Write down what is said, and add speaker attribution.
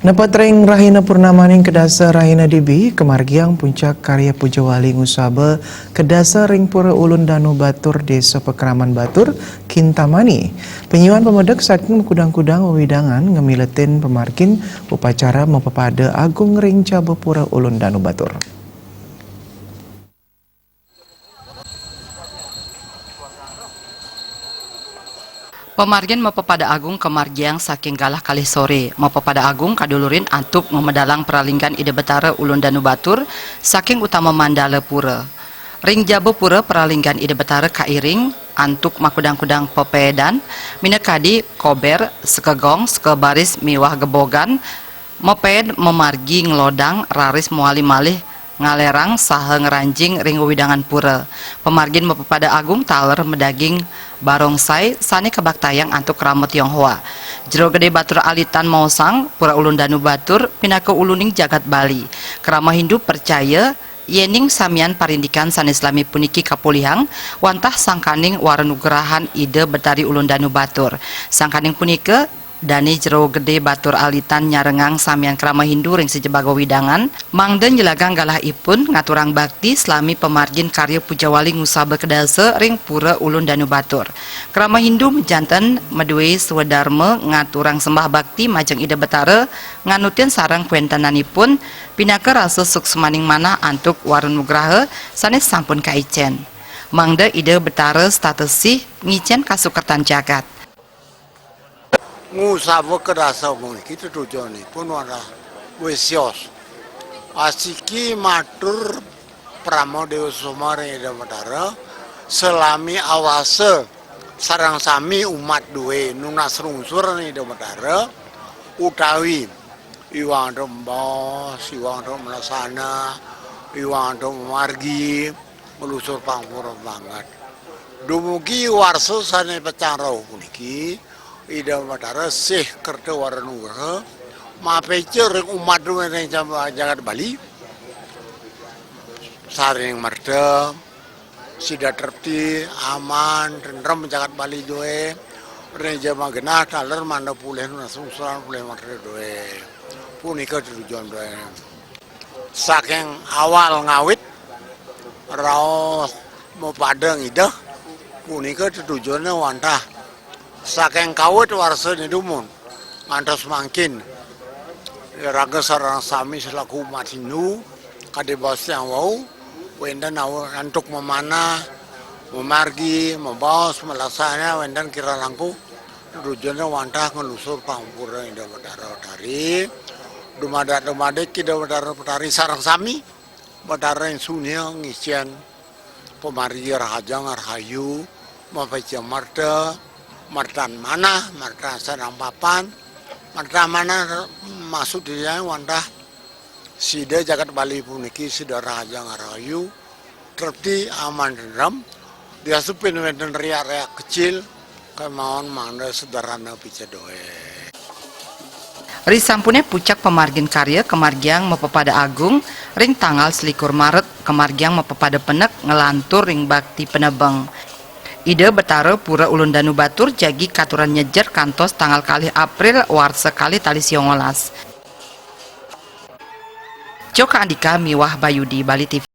Speaker 1: Napatring Rahina Purnamaning kedasa Rahina Dibi kemargiang puncak karya Pujawali Ngusaba kedasa ring pura ulun Danu Batur Desa Pekraman Batur Kintamani. Penyuan pemedek saking kudang-kudang wewidangan ngemiletin pemargin upacara mepepada agung ring Caba pura ulun Danu Batur.
Speaker 2: Pemargian mepepada agung kemargiang saking galah kali sore. Mepepada agung kadulurin antuk memedalang peralinggan ide betara ulun Danu Batur saking utama Mandala pura. Ring Jabo pura peralinggan ide betara kairing antuk makudang-kudang pepedan minakadi kober sekegong sekebaris miwah gebogan meped memargi ngelodang raris muali malih ngalerang saha ngeranjing ring widangan pura. Pemargin mepepada agung taler medaging barongsai sani kebaktayang antuk rama Tionghoa. Jero gede batur alitan mausang pura ulun Danu Batur pinaka uluning jagat Bali. Kerama Hindu percaya yening samian parindikan san Islami puniki kapulihang wantah sangkaning waranugrahan ide betari ulun Danu Batur. Sangkaning punika Dani jero gede batur alitan nyarengang samian kerama Hindu ring sejebago widangan mangden jelagang galah ipun ngaturang bakti selami pemargin karya Pujawali Ngusaba kedasa ring pura ulun Danu Batur. Kerama Hindu menjanten medue swadharma ngaturang sembah bakti majeng ide betara nganutin sarang kuentananipun pinaka rasa suksemaning manah antuk warun nugraha sanes sampun kaicen. Mangda ide betara statusih ngicen kasukertan jagat.
Speaker 3: Ngusaba kedasa mungkin itu tujuannya pun ada wesios asiki matur pramodewa sumare ida matara selami awase sarang sami umat duwe nunas rungsur ida matara utawi iwang rembos iwang melasana iwang margi melusur pangpura banget dumugi warso sane pecarau puniki ida matara sih kerta waranugraha mapecer umat duwe jagat Bali saring marta sida terti aman tentrem jagat Bali duwe reja magenah taler manda pulih nasungsuran pulih marta duwe punika tujuan duwe saking awal ngawit raos mau padang ida punika tujuannya wantah saking kawit warsa nidumun ngantos mangkin raga sarang sami selaku umat Hindu kade bos yang wau wendan antuk memanah memargi membaos melasana wendan kira langku tujuannya wantah ngelusur pangpura indah betara tari dumada kida betara petari sarang sami betara yang sunia ngisian pemargi rahajang arhayu mapacia marta martan mana, martan sarang papan, martan mana masuk di dalam wandah sida jagat Bali puniki sida raja ngarayu terti aman dendam dia supin wenten riak-riak kecil kemauan manda sederhana picadoe.
Speaker 2: Risampune pucak pemargin karya kemargiang mepepada agung ring tanggal 21 Maret kemargiang mepepada penek ngelantur ring bakti penebeng. Ide betara pura ulun Danu Batur jagi katuran nyejer kantos tanggal kali April warsa kali tali siongolas. Joka Andika Miwah Bayudi Bali TV.